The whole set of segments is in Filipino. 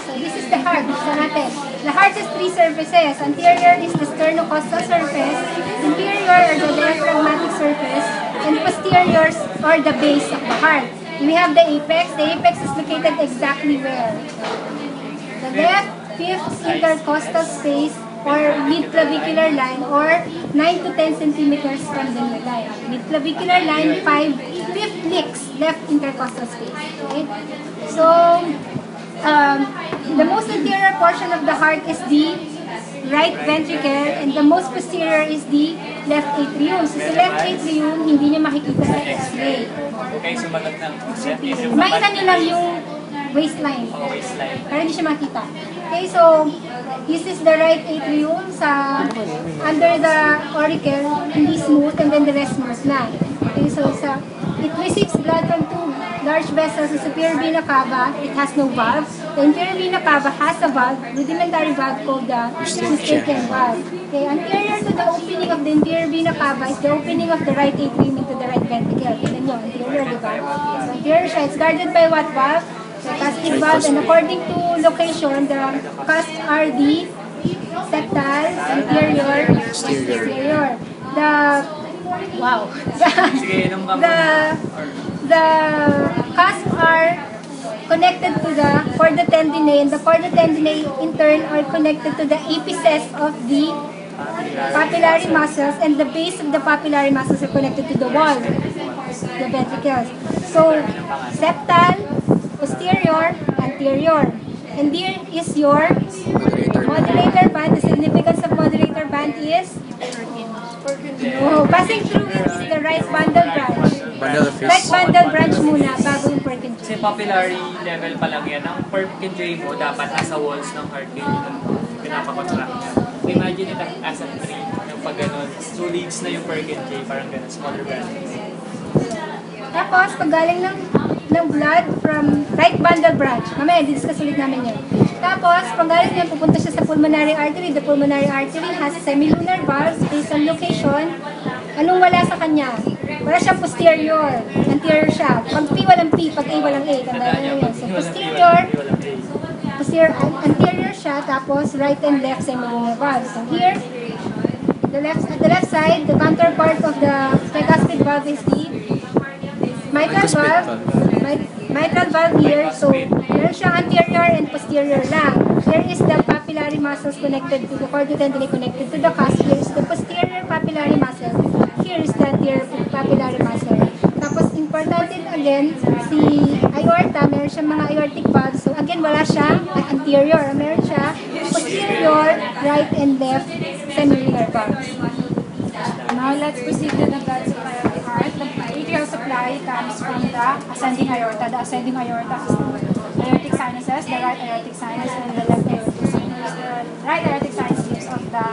So this is the heart. Buksan natin. The heart has three surfaces. Anterior is the sternocostal surface. Inferior are the diaphragmatic surface. And posteriors are the base of the heart. We have the apex. The apex is located exactly where? The left fifth intercostal space or mid-clavicular line or 9 to 10 centimeters from the midline. Mid-clavicular line, 5th leaks, left intercostal space. Okay? So, the most anterior portion of the heart is the right ventricle and the most posterior is the left atrium. So, sa left atrium, hindi nyo makikita sa x-ray. Okay, sumagot ng Makita nyo lang yung waistline. Pero hindi siya makita. Okay, so, this is the right atrium sa under the auricle, hindi smooth, and then the rest smooth na. Okay, so it receives blood from two large vessels, the superior vena cava. It has no valve. The inferior vena cava has a valve, rudimentary valve called the Eustachian valve. Okay, anterior to the opening of the inferior vena cava is the opening of the right atrium into the right ventricle. Tignan nyo, anterior, diba? So anterior siya, it's guarded by what valve? The custic valve, and according to location, the cusps are the septal, anterior, posterior. The cusps are connected to the chorda tendineae, and the chorda tendineae in turn are connected to the apices of the papillary muscles, and the base of the papillary muscles are connected to the wall, the ventricles. So, septal, posterior, anterior. And there is your modulator band. The significance of modulator band is? Passing through it is the right bundle branch. Right bundle branch muna bago yung Purkinje. Kasi papillary level pa lang yan. Ang Purkinje mo dapat nasa walls ng heart yung pinapakontract niya. Imagine it as a tree. Yung pag ganun, 2 leaves na yung Purkinje, parang ganun, smaller branches. Tapos, pag galing ng blood from right bundle branch. Mamaya, discuss ulit namin yun. Tapos, pag galing niya, pupunta siya sa pulmonary artery. The pulmonary artery has semilunar valves based on location. Anong wala sa kanya? Wala siyang posterior. Anterior siya. Pag P, walang P. Pag A, walang A. Tandaan nyo yun. So, posterior, anterior siya. Tapos, right and left semilunar valves. So, here, at the left side, the counterpart of the tricuspid valve is the mitral valve. Mitral valve here, so meron siyang anterior and posterior lang. Here is the papillary muscles connected to the chorda tendineae connected to the cusp. Here is the posterior papillary muscle. Here is the anterior papillary muscle. Tapos importante again, si aorta, meron siyang mga aortic valves. So again, wala siyang anterior. Meron siya posterior, right and left semilunar valves. Now let's proceed to the blood supply of the heart. The atrial supply comes from the ascending aorta. The ascending aorta is the aortic sinuses, the right aortic sinus, and the left aortic sinus. The right aortic sinus gives off the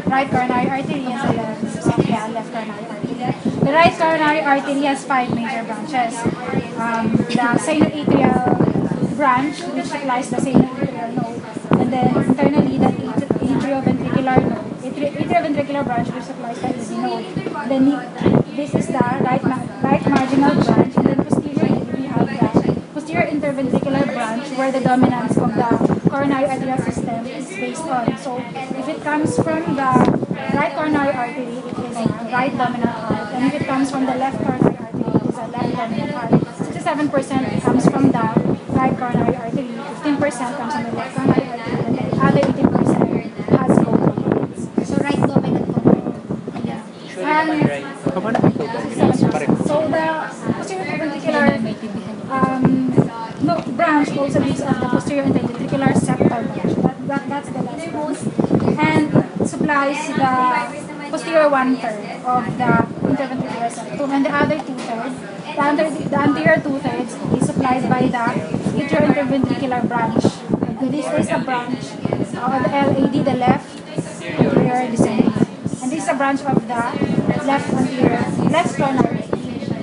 right coronary artery, and the left gives off the left coronary artery. The right coronary artery has 5 major branches. The sinoatrial branch, which supplies the sinoatrial node, and then internally the atrioventricular node. Atrioventricular branch which supplies the AV node. Then this is the right marginal branch, and then posteriorly we have the posterior interventricular branch where the dominance of the coronary arterial system is based on. So if it comes from the right coronary artery, it is a right dominant heart, and if it comes from the left coronary artery, it is a left dominant heart. 67% comes from the right coronary artery, 15% comes from the left coronary artery, and the other 18% has both. Right dominant component. Yeah. So the posterior interventricular branch also gives us the posterior interventricular septal branch. That's the last one. And supplies the posterior 1/3 of the interventricular septum, and the other 2/3, the anterior 2/3 is supplied by the atrioventricular branch. This is a branch of the LAD, the left anterior descending. And this is a branch of the left coronary artery.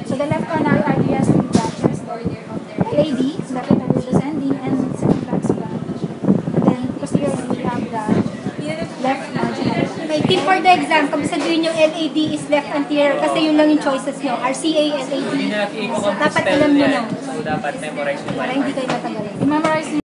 So the left coronary artery has 3 branches: the LAD, left anterior descending, and semiflex branch. And then posteriorly we have the left marginal. May tip for the exam, kabisaduhin yung LAD is left anterior kasi yun lang yung choices nyo. RCA, LAD. Hindi na So, dapat alam nyo na. So dapat memorize nyo. Para hindi kayo matagal.